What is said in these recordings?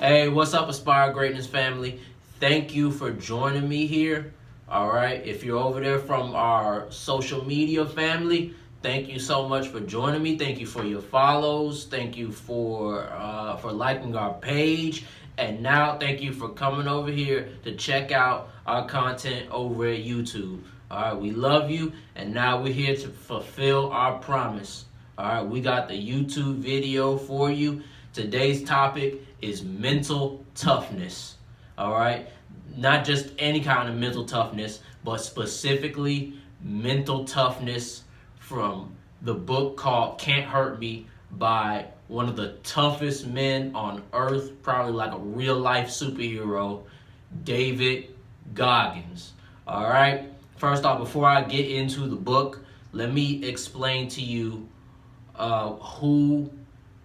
Hey, what's up, Aspire Greatness family? Thank you for joining me here. All right, if you're over there from our social media family, thank you so much for joining me. Thank you for your follows. Thank you for liking our page, and now thank you for coming over here to check out our content over at YouTube. All right, we love you, and now we're here to fulfill our promise. All right, we got the YouTube video for you. Today's topic is mental toughness. All right, not just any kind of mental toughness, but specifically mental toughness from the book called Can't Hurt Me by one of the toughest men on earth, probably like a real life superhero, David Goggins. All right, first off, before I get into the book, let me explain to you who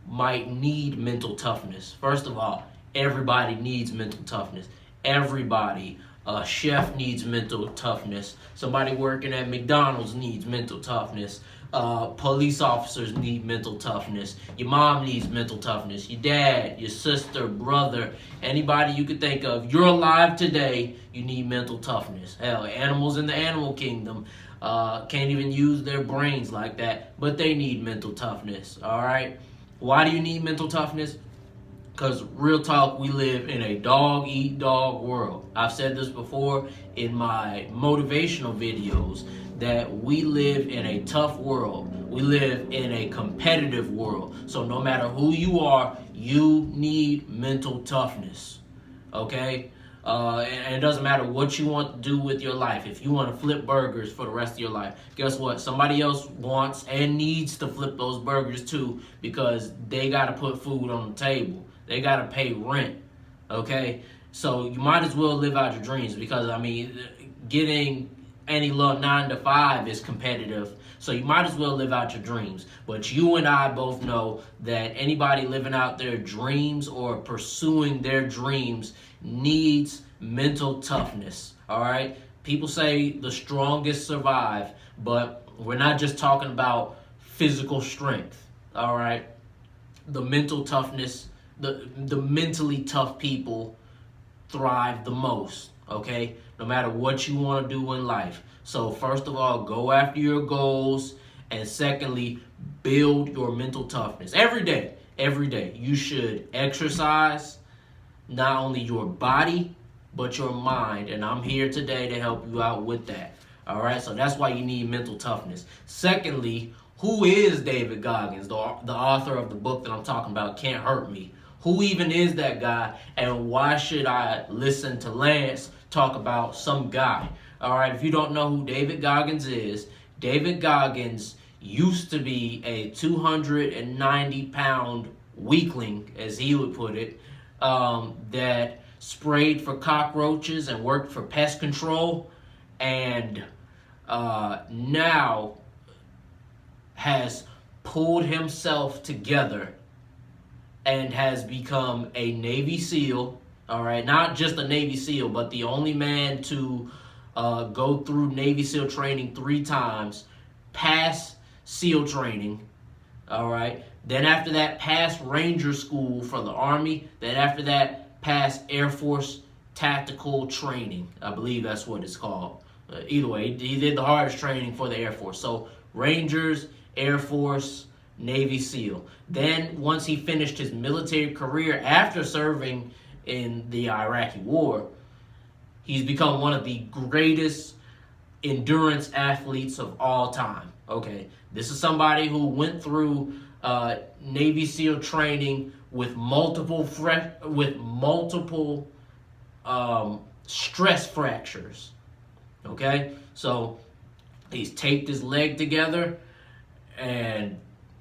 might need mental toughness. First of all, everybody needs mental toughness. Everybody. A chef needs mental toughness. Somebody working at McDonald's needs mental toughness. Police officers need mental toughness. Your mom needs mental toughness. Your dad, your sister, brother, anybody you could think of. You're alive today, you need mental toughness. Hell, animals in the animal kingdom can't even use their brains like that, but they need mental toughness, all right? Why do you need mental toughness? Because real talk, we live in a dog-eat-dog world. I've said this before in my motivational videos, that we live in a tough world. We live in a competitive world. So no matter who you are, you need mental toughness, okay? And it doesn't matter what you want to do with your life. If you want to flip burgers for the rest of your life, guess what? Somebody else wants and needs to flip those burgers too, because they got to put food on the table. They got to pay rent, okay? So you might as well live out your dreams, because, I mean, getting any little 9 to 5 is competitive. So you might as well live out your dreams. But you and I both know that anybody living out their dreams or pursuing their dreams needs mental toughness, all right? People say the strongest survive, but we're not just talking about physical strength, all right? The mental toughness, the mentally tough people thrive the most, okay? No matter what you want to do in life. So first of all, go after your goals, and secondly, build your mental toughness. Every day, you should exercise not only your body, but your mind, and I'm here today to help you out with that. All right, so that's why you need mental toughness. Secondly, who is David Goggins, the author of the book that I'm talking about, Can't Hurt Me? Who even is that guy, and why should I listen to Lance talk about some guy? All right, if you don't know who David Goggins is, David Goggins used to be a 290-pound weakling, as he would put it, that sprayed for cockroaches and worked for pest control, and now has pulled himself together and has become a Navy SEAL, all right? Not just a Navy SEAL, but the only man to go through Navy SEAL training 3 times, pass SEAL training, all right? Then after that, pass Ranger School for the Army. Then after that, pass Air Force Tactical Training. I believe that's what it's called. Either way, he did the hardest training for the Air Force. So Rangers, Air Force, Navy SEAL. Then once he finished his military career after serving in the Iraqi War, he's become one of the greatest endurance athletes of all time. Okay, this is somebody who went through Navy SEAL training with multiple stress fractures. Okay, so he's taped his leg together and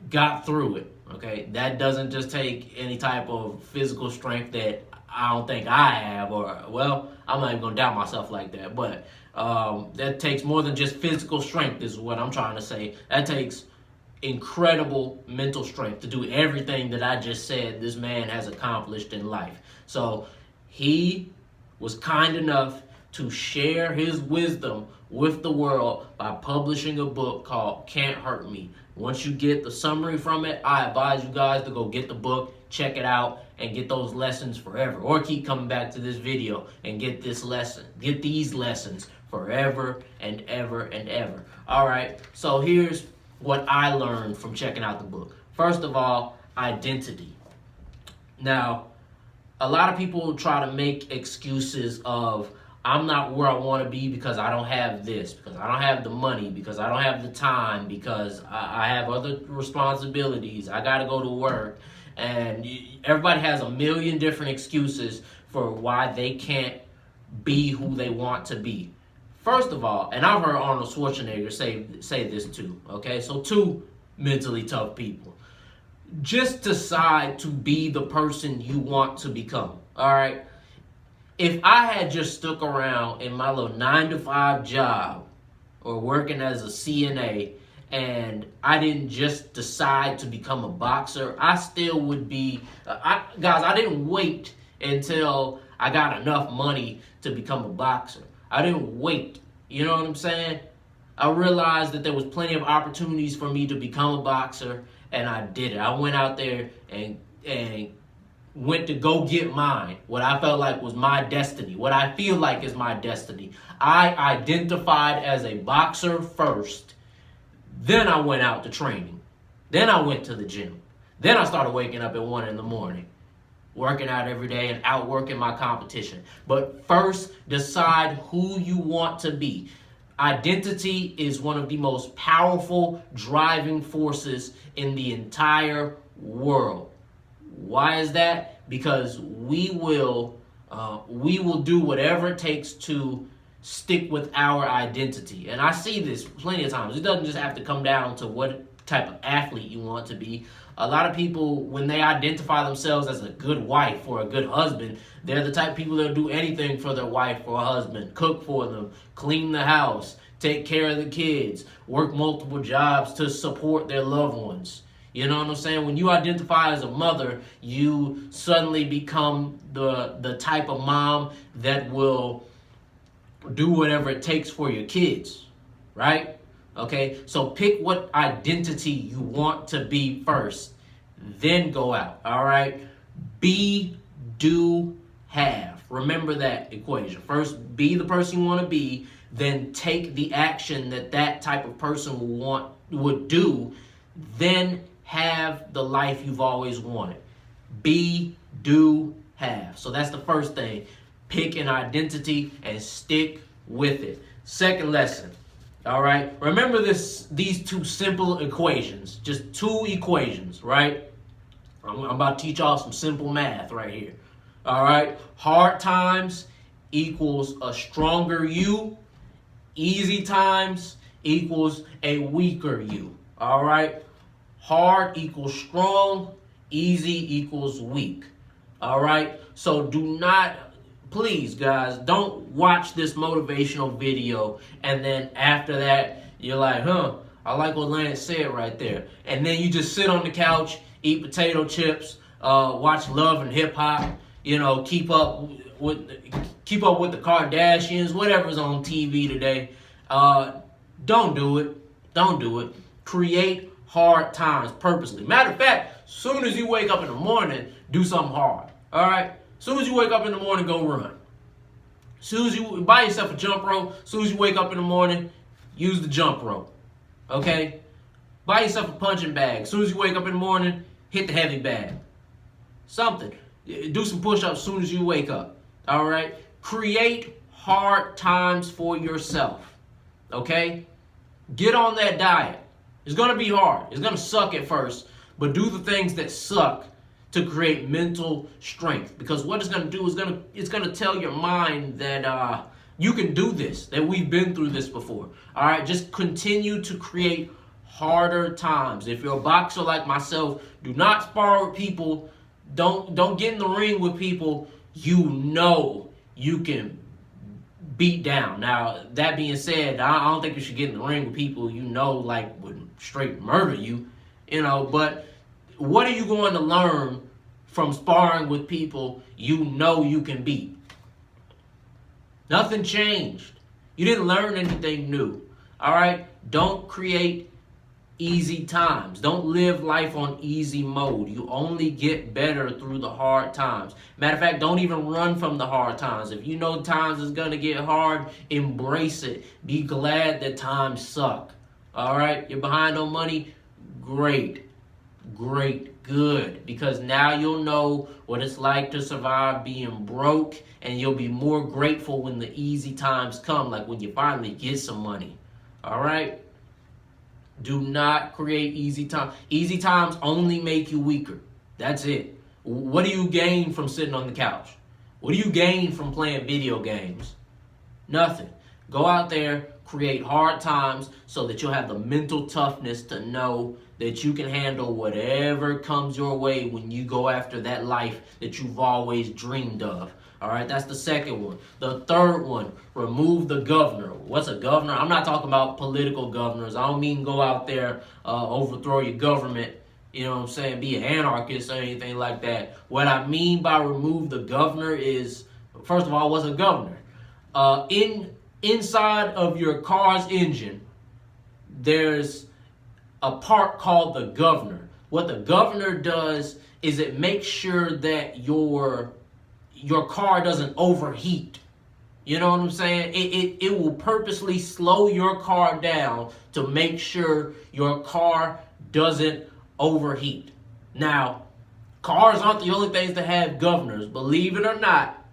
got through it. Okay, that doesn't just take any type of physical strength that I don't think I have, or, well, I'm not even gonna doubt myself like that, but that takes more than just physical strength, is what I'm trying to say. That takes incredible mental strength to do everything that I just said this man has accomplished in life. So he was kind enough to share his wisdom with the world by publishing a book called Can't Hurt Me. Once you get the summary from it, I advise you guys to go get the book, check it out, and get those lessons forever, or keep coming back to this video and get these lessons forever and ever and ever. All right, so here's what I learned from checking out the book. First of all, identity. Now, a lot of people try to make excuses of, I'm not where I want to be because I don't have this, because I don't have the money, because I don't have the time, because I have other responsibilities, I got to go to work. And everybody has a million different excuses for why they can't be who they want to be. First of all, and I've heard Arnold Schwarzenegger say this too, okay? So two mentally tough people. Just decide to be the person you want to become, all right? If I had just stuck around in my little 9-to-5 job or working as a CNA and I didn't just decide to become a boxer, I still would be, guys, I didn't wait until I got enough money to become a boxer. I didn't wait, you know what I'm saying? I realized that there was plenty of opportunities for me to become a boxer, and I did it. I went out there and went to go get mine, what I felt like was my destiny, what I feel like is my destiny. I identified as a boxer first, then I went out to training, then I went to the gym, then I started waking up at 1 in the morning, working out every day and outworking my competition. But first, decide who you want to be. Identity is one of the most powerful driving forces in the entire world. Why is that? Because we will do whatever it takes to stick with our identity. And I see this plenty of times. It doesn't just have to come down to what type of athlete you want to be. A lot of people, when they identify themselves as a good wife or a good husband, they're the type of people that do anything for their wife or husband, cook for them, clean the house, take care of the kids, work multiple jobs to support their loved ones. You know what I'm saying? When you identify as a mother, you suddenly become the type of mom that will do whatever it takes for your kids, right? Okay, so pick what identity you want to be first, then go out, all right? Be, do, have. Remember that equation. First, be the person you want to be, then take the action that type of person would do, then have the life you've always wanted. Be, do, have. So that's the first thing. Pick an identity and stick with it. Second lesson. All right. Remember these two simple equations. Just two equations, right? I'm about to teach y'all some simple math right here. All right. Hard times equals a stronger you. Easy times equals a weaker you. All right. Hard equals strong. Easy equals weak. All right. So do not, please, guys, don't watch this motivational video and then after that, you're like, I like what Lance said right there. And then you just sit on the couch, eat potato chips, watch Love and Hip Hop, keep up with the Kardashians, whatever's on TV today. Don't do it. Don't do it. Create hard times purposely. Matter of fact, soon as you wake up in the morning, do something hard. All right? Soon as you wake up in the morning, go run. Soon as you buy yourself a jump rope, soon as you wake up in the morning, use the jump rope. Okay? Buy yourself a punching bag. Soon as you wake up in the morning, hit the heavy bag. Something. Do some push-ups soon as you wake up. All right? Create hard times for yourself. Okay? Get on that diet. It's going to be hard. It's going to suck at first, but do the things that suck to create mental strength. Because what it's going to do is it's going to tell your mind that you can do this, that we've been through this before. All right, just continue to create harder times. If you're a boxer like myself, do not spar with people. Don't get in the ring with people you can beat down. Now, that being said, I don't think you should get in the ring with people would straight murder you, but what are you going to learn from sparring with people you can beat? Nothing changed. You didn't learn anything new. All right? Don't create easy times. Don't live life on easy mode. You only get better through the hard times. Matter of fact, don't even run from the hard times. If you know times is going to get hard, embrace it. Be glad that times suck. All right? You're behind on money? Great. Good. Because now you'll know what it's like to survive being broke, and you'll be more grateful when the easy times come, like when you finally get some money. All right? Do not create easy times. Easy times only make you weaker. That's it. What do you gain from sitting on the couch? What do you gain from playing video games? Nothing. Go out there, create hard times so that you'll have the mental toughness to know that you can handle whatever comes your way when you go after that life that you've always dreamed of. All right, that's the second one. The third one, remove the governor. What's a governor? I'm not talking about political governors. I don't mean go out there, overthrow your government, you know what I'm saying, be an anarchist or anything like that. What I mean by remove the governor is, first of all, what's a governor? Inside of your car's engine, there's a part called the governor. What the governor does is it makes sure that your car doesn't overheat. You know what I'm saying? It will purposely slow your car down to make sure your car doesn't overheat. Now, cars aren't the only things that have governors. Believe it or not,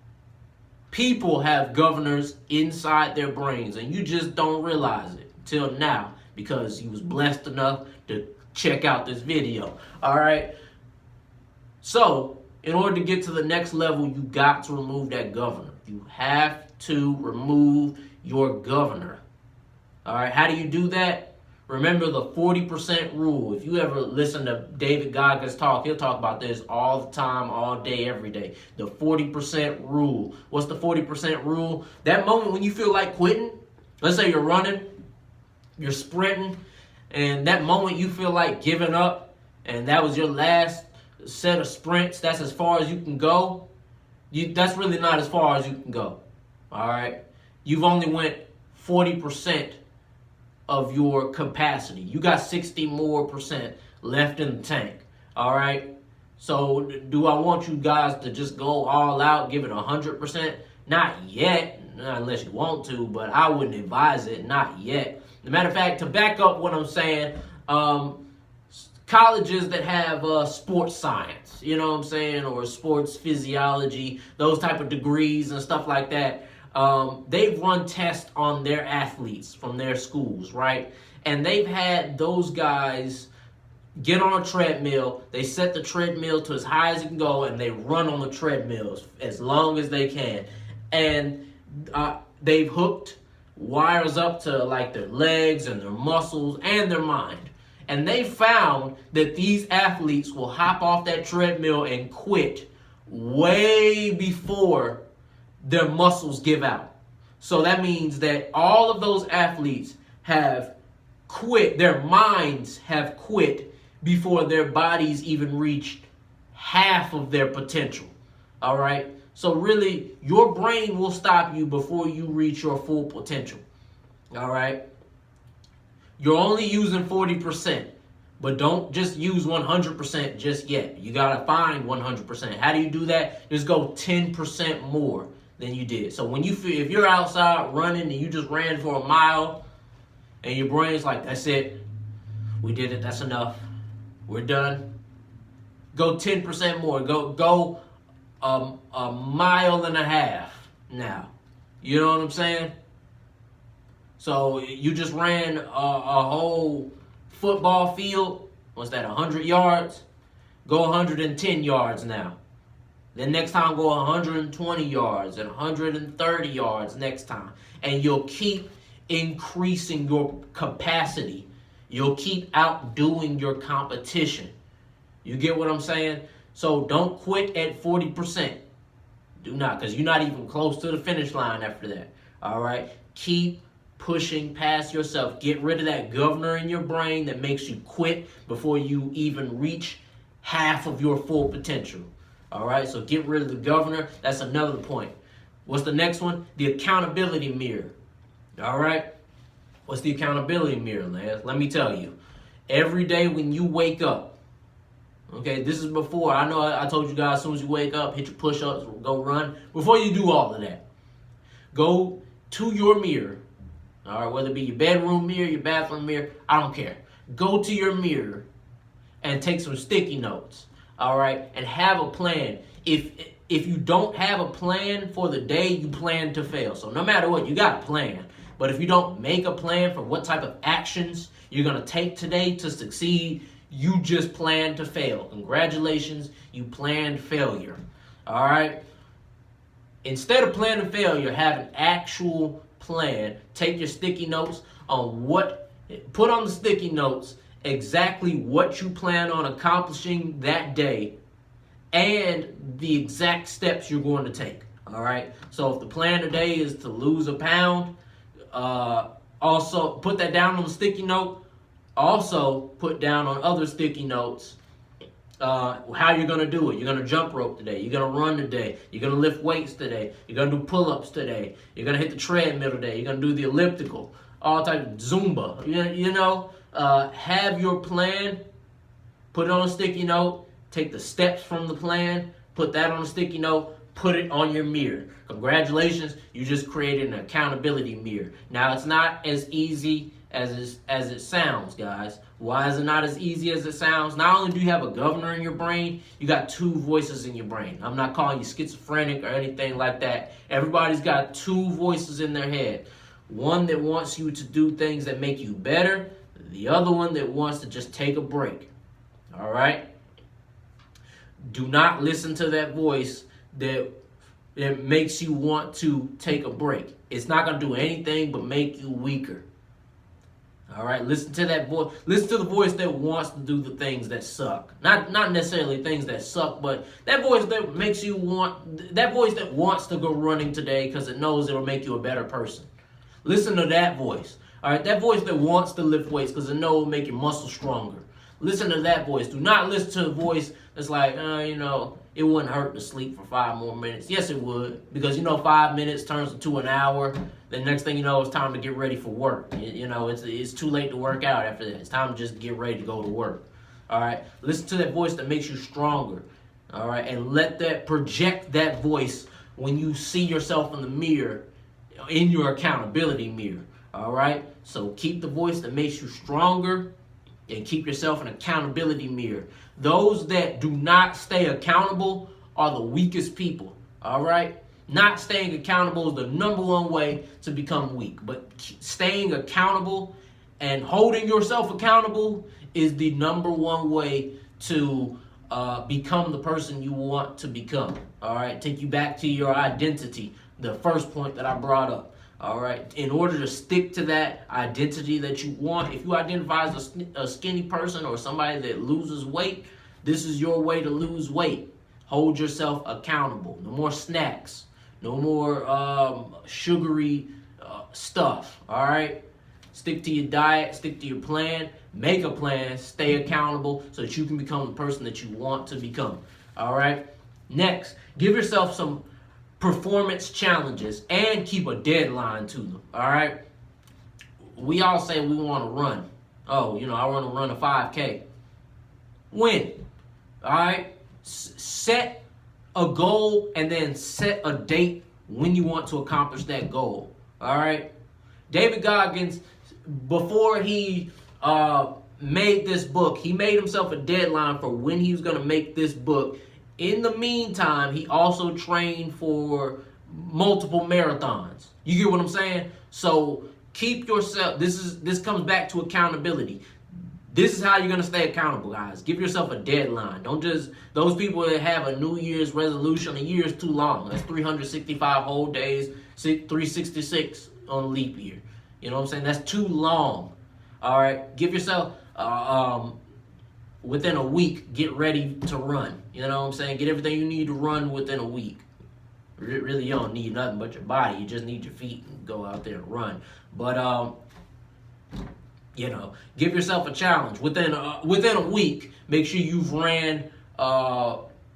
people have governors inside their brains, and you just don't realize it till now because you was blessed enough to check out this video. All right? So, in order to get to the next level, you got to remove that governor. You have to remove your governor. All right, how do you do that? Remember the 40% rule. If you ever listen to David Goggins talk, he'll talk about this all the time, all day, every day. The 40% rule. What's the 40% rule? That moment when you feel like quitting, let's say you're running, you're sprinting, and that moment you feel like giving up, and that was your last set of sprints, that's as far as you can go. That's really not as far as you can go. All right? You've only went 40% of your capacity. You got 60% more left in the tank. All right? So do I want you guys to just go all out, give it 100%? Not yet, unless you want to, but I wouldn't advise it, not yet. As a matter of fact, to back up what I'm saying, colleges that have sports science, you know what I'm saying, or sports physiology, those type of degrees and stuff like that, they've run tests on their athletes from their schools, right? And they've had those guys get on a treadmill, they set the treadmill to as high as it can go, and they run on the treadmills as long as they can. And they've hooked wires up to like their legs and their muscles and their mind. And they found that these athletes will hop off that treadmill and quit way before their muscles give out. So that means that all of those athletes have quit, their minds have quit before their bodies even reached half of their potential. All right? So really, your brain will stop you before you reach your full potential. All right? You're only using 40%, but don't just use 100% just yet. You got to find 100%. How do you do that? Just go 10% more than you did. So when if you're outside running and you just ran for a mile and your brain's like, that's it, we did it, that's enough, we're done. Go 10% more. Go a mile and a half now. You know what I'm saying? So you just ran a whole football field. What's that, 100 yards? Go 110 yards now. Then next time go 120 yards and 130 yards next time. And you'll keep increasing your capacity. You'll keep outdoing your competition. You get what I'm saying? So don't quit at 40%. Do not, because you're not even close to the finish line after that. All right? Keep pushing past yourself. Get rid of that governor in your brain that makes you quit before you even reach half of your full potential. All right? So get rid of the governor. That's another point. What's the next one? The accountability mirror. All right? What's the accountability mirror, Lance? Let me tell you. every day when you wake up. Okay, this is before. I know I told you guys as soon as you wake up, hit your push-ups, go run. Before you do all of that, go to your mirror. All right, whether it be your bedroom mirror, your bathroom mirror, I don't care. Go to your mirror and take some sticky notes. All right, and have a plan. If you don't have a plan for the day, you plan to fail. So no matter what, you got a plan. But if you don't make a plan for what type of actions you're going to take today to succeed, you just plan to fail. Congratulations, you planned failure. All right? Instead of planning failure, have an actual plan. Take your sticky notes on put on the sticky notes exactly what you plan on accomplishing that day and the exact steps you're going to take. All right? So if the plan today is to lose a pound, also put that down on the sticky note. Also put down on other sticky notes how you're going to do it. You're going to jump rope today. You're going to run today. You're going to lift weights today. You're going to do pull-ups today. You're going to hit the treadmill today. You're going to do the elliptical, all type of Zumba. Have your plan. Put it on a sticky note. Take the steps from the plan. Put that on a sticky note. Put it on your mirror. Congratulations, you just created an accountability mirror. Now, it's not as easy as it sounds, guys. Why is it not as easy as it sounds? Not only do you have a governor in your brain, you got two voices in your brain. I'm not calling you schizophrenic or anything like that. Everybody's got two voices in their head. One that wants you to do things that make you better. The other one that wants to just take a break. All right? Do not listen to that voice that makes you want to take a break. It's not going to do anything but make you weaker. All right, listen to that voice. Listen to the voice that wants to do the things that suck. Not necessarily things that suck, but that voice that makes you that voice that wants to go running today because it knows it'll make you a better person. Listen to that voice. All right, that voice that wants to lift weights because it knows it'll make your muscles stronger. Listen to that voice. Do not listen to the voice that's like, it wouldn't hurt to sleep for 5 more minutes. Yes, it would. Because, 5 minutes turns into an hour. The next thing you know, it's time to get ready for work. It's too late to work out after that. It's time to just get ready to go to work. All right? Listen to that voice that makes you stronger. All right? And project that voice when you see yourself in the mirror, in your accountability mirror. All right? So keep the voice that makes you stronger and keep yourself an accountability mirror. Those that do not stay accountable are the weakest people, all right? Not staying accountable is the number one way to become weak. But staying accountable and holding yourself accountable is the number one way to become the person you want to become, all right? Take you back to your identity, the first point that I brought up. All right. In order to stick to that identity that you want, if you identify as a skinny person or somebody that loses weight, this is your way to lose weight. Hold yourself accountable. No more snacks. No more sugary stuff. All right. Stick to your diet. Stick to your plan. Make a plan. Stay accountable so that you can become the person that you want to become. All right. Next, give yourself some performance challenges and keep a deadline to them. All right. We all say we want to run. Oh, I want to run a 5K. When? All right. Set a goal and then set a date when you want to accomplish that goal. All right. David Goggins, before he made this book, he made himself a deadline for when he was going to make this book. In the meantime, he also trained for multiple marathons. You get what I'm saying? So keep yourself, this comes back to accountability. This is how you're going to stay accountable, guys. Give yourself a deadline. Don't just, those people that have a New Year's resolution, a year is too long. That's 365 whole days, 366 on a leap year. You know what I'm saying? That's too long. All right? Give yourself, within a week, get ready to run. You know what I'm saying? Get everything you need to run within a week. Really, you don't need nothing but your body. You just need your feet and go out there and run. But, give yourself a challenge. Within a week, make sure you've ran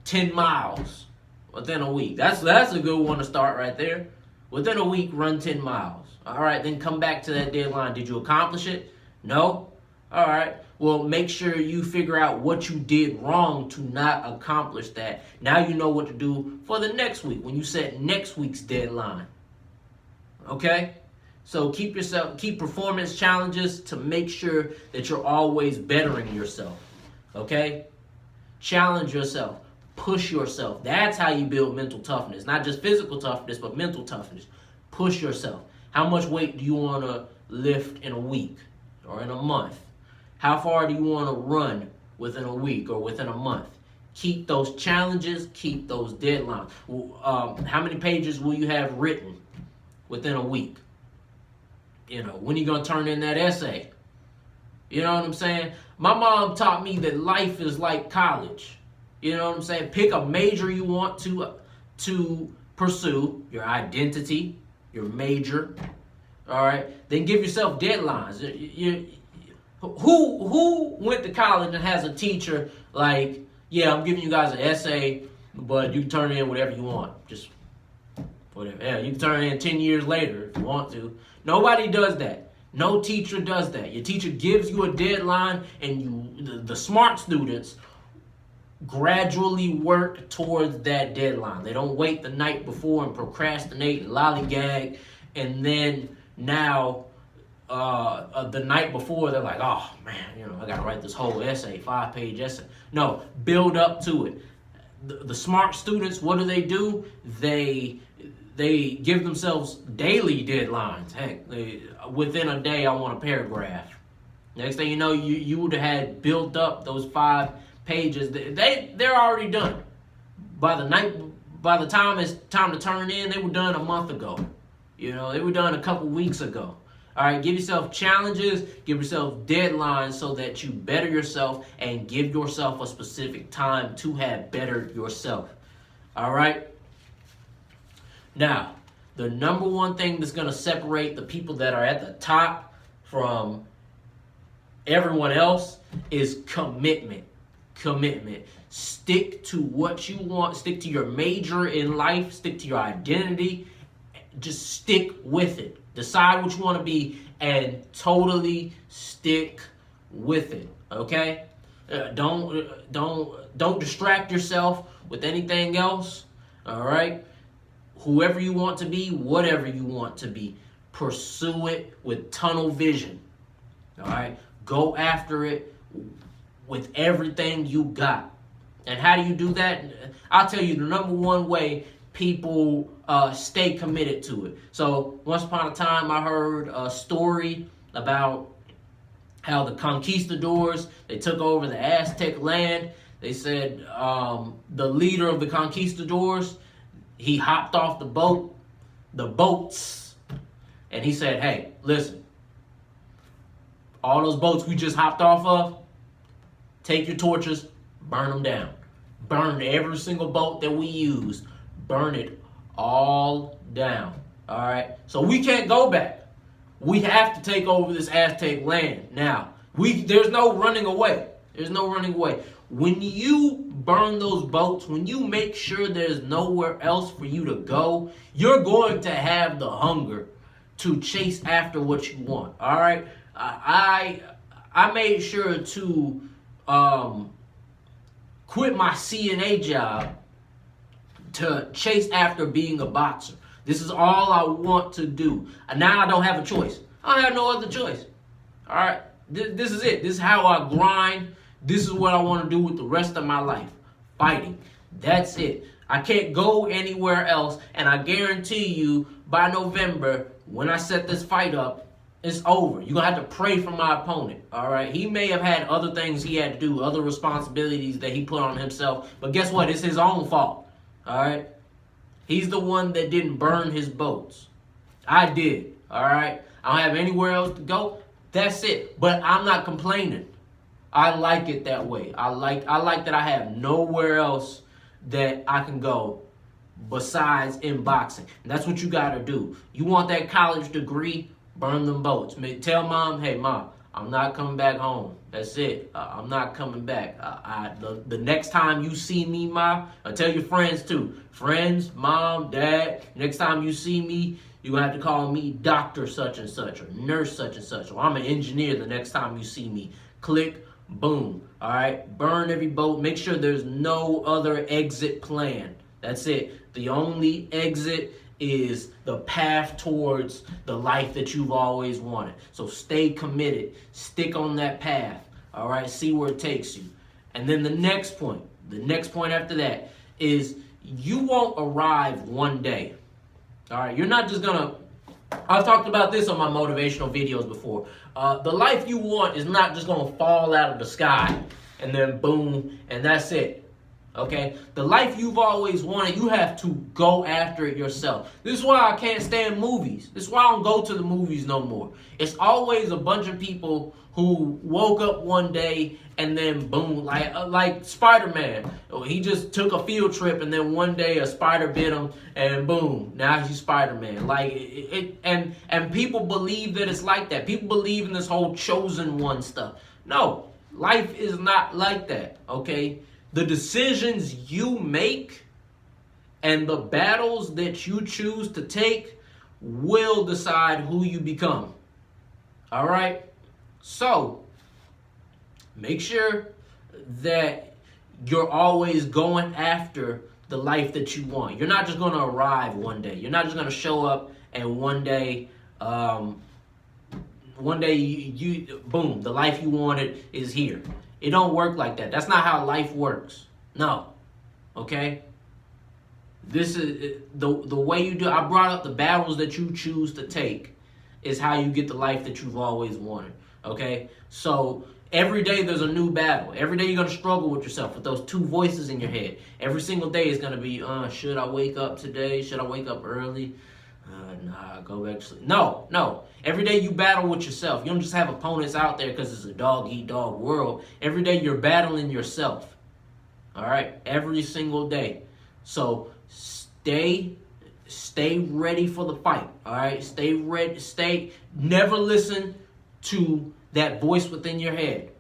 10 miles within a week. That's a good one to start right there. Within a week, run 10 miles. All right, then come back to that deadline. Did you accomplish it? No? All right. Well, make sure you figure out what you did wrong to not accomplish that. Now you know what to do for the next week when you set next week's deadline. Okay? So keep performance challenges to make sure that you're always bettering yourself. Okay? Challenge yourself. Push yourself. That's how you build mental toughness. Not just physical toughness, but mental toughness. Push yourself. How much weight do you want to lift in a week or in a month? How far do you want to run within a week or within a month? Keep those challenges. Keep those deadlines. How many pages will you have written within a week? When are you going to turn in that essay? You know what I'm saying? My mom taught me that life is like college. You know what I'm saying? Pick a major you want to pursue, your identity, your major. All right? Then give yourself deadlines. Who went to college and has a teacher like, yeah, I'm giving you guys an essay, but you can turn in whatever you want. Just whatever. Yeah, you can turn it in 10 years later if you want to. Nobody does that. No teacher does that. Your teacher gives you a deadline, and the smart students gradually work towards that deadline. They don't wait the night before and procrastinate and lollygag, and then now the night before they're like, oh man, I gotta write this whole essay, 5-page essay. No, build up to it. The smart students, what do? They give themselves daily deadlines. Heck, within a day, I want a paragraph. Next thing you know, you would have had built up those 5 pages. They're already done. By the time it's time to turn in, they were done a month ago. They were done a couple weeks ago. All right, give yourself challenges, give yourself deadlines so that you better yourself and give yourself a specific time to have bettered yourself. All right? Now, the number one thing that's going to separate the people that are at the top from everyone else is commitment. Commitment. Stick to what you want. Stick to your major in life. Stick to your identity. Just stick with it. Decide what you want to be and totally stick with it. Okay? Don't distract yourself with anything else. All right? Whoever you want to be, whatever you want to be, pursue it with tunnel vision. All right? Go after it with everything you got. And how do you do that? I'll tell you the number one way people stay committed to it. So once upon a time, I heard a story about how the conquistadors, they took over the Aztec land. They said the leader of the conquistadors, he hopped off the boats, and he said, hey, listen, all those boats we just hopped off of, take your torches, burn them down. Burn every single boat that we use. Burn it all down. All right? So we can't go back. We have to take over this Aztec land. Now, there's no running away. There's no running away. When you burn those boats, when you make sure there's nowhere else for you to go, you're going to have the hunger to chase after what you want. All right? I made sure to quit my CNA job to chase after being a boxer. This is all I want to do. And now I don't have a choice. I have no other choice. All right? This is it. This is how I grind. This is what I want to do with the rest of my life. Fighting. That's it. I can't go anywhere else. And I guarantee you, by November, when I set this fight up, it's over. You're going to have to pray for my opponent. All right? He may have had other things he had to do, other responsibilities that he put on himself. But guess what? It's his own fault. All right? He's the one that didn't burn his boats. I did. All right? I don't have anywhere else to go. That's it. But I'm not complaining. I like it that way. I like that I have nowhere else that I can go besides in boxing. And that's what you got to do. You want that college degree? Burn them boats. Tell mom, hey, mom, I'm not coming back home. That's it. I'm not coming back. The next time you see me, Ma, tell your friends too. Friends, mom, dad, next time you see me, you're going to have to call me Dr. such and such or Nurse such and such. Or I'm an engineer the next time you see me. Click, boom. All right, burn every boat. Make sure there's no other exit plan. That's it. The only exit is the path towards the life that you've always wanted. So stay committed. Stick on that path. All right, see where it takes you. And then the next point after that is you won't arrive one day. All right, you're not just gonna. I've talked about this on my motivational videos before. The life you want is not just gonna fall out of the sky and then boom, and that's it. Okay? The life you've always wanted, you have to go after it yourself. This is why I can't stand movies. This is why I don't go to the movies no more. It's always a bunch of people who woke up one day and then boom, like Spider-Man. He just took a field trip and then one day a spider bit him and boom, now he's Spider-Man. And people believe that it's like that. People believe in this whole chosen one stuff. No, life is not like that, okay? The decisions you make and the battles that you choose to take will decide who you become. All right? So, make sure that you're always going after the life that you want. You're not just going to arrive one day. You're not just going to show up and one day you boom, the life you wanted is here. It don't work like that. That's not how life works. No. Okay? This is the way you do. I brought up the battles that you choose to take is how you get the life that you've always wanted. Okay? So every day there's a new battle. Every day you're going to struggle with yourself, with those two voices in your head. Every single day is going to be, should I wake up today? Should I wake up early? Nah, go back to sleep. No. Every day you battle with yourself. You don't just have opponents out there because it's a dog-eat-dog world. Every day you're battling yourself. All right? Every single day. So stay ready for the fight. All right? Stay ready. Never listen to that voice within your head.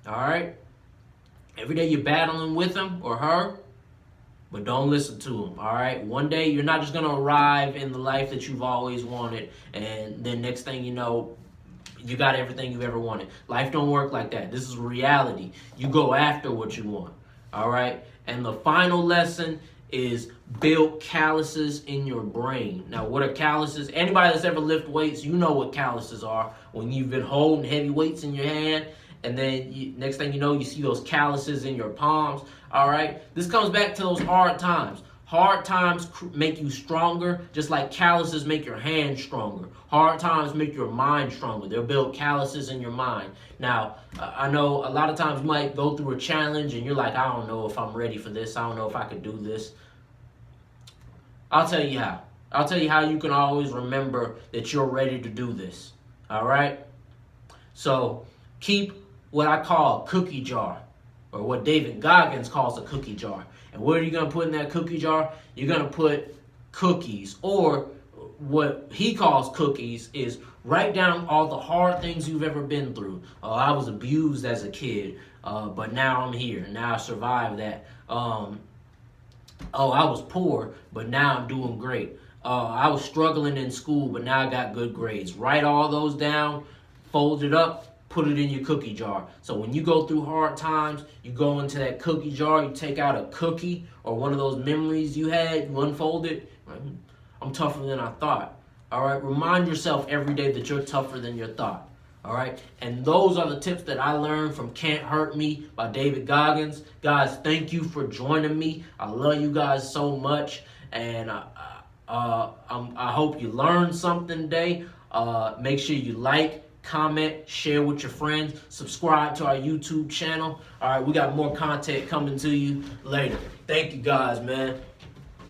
All right? Every day you're battling with him or her. But don't listen to them, all right? One day, you're not just going to arrive in the life that you've always wanted, and then next thing you know, you got everything you've ever wanted. Life don't work like that. This is reality. You go after what you want, all right? And the final lesson is build calluses in your brain. Now, what are calluses? Anybody that's ever lifted weights, you know what calluses are. When you've been holding heavy weights in your hand, and then next thing you know, you see those calluses in your palms. All right? This comes back to those hard times. Hard times make you stronger, just like calluses make your hands stronger. Hard times make your mind stronger. They'll build calluses in your mind. Now, I know a lot of times you might go through a challenge and you're like, I don't know if I'm ready for this. I don't know if I could do this. I'll tell you how. I'll tell you how you can always remember that you're ready to do this. All right? So, keep what I call a cookie jar, or what David Goggins calls a cookie jar. And what are you going to put in that cookie jar? You're going to put cookies, or what he calls cookies is write down all the hard things you've ever been through. I was abused as a kid, but now I'm here. Now I survived that. I was poor, but now I'm doing great. I was struggling in school, but now I got good grades. Write all those down, fold it up, put it in your cookie jar. So when you go through hard times, you go into that cookie jar, you take out a cookie or one of those memories you had, you unfold it. I'm tougher than I thought. All right, remind yourself every day that you're tougher than you thought. All right, and those are the tips that I learned from Can't Hurt Me by David Goggins. Guys, thank you for joining me. I love you guys so much, and I hope you learned something today. Make sure you like, comment, share with your friends, subscribe to our YouTube channel. All right, we got more content coming to you later. Thank you guys, man.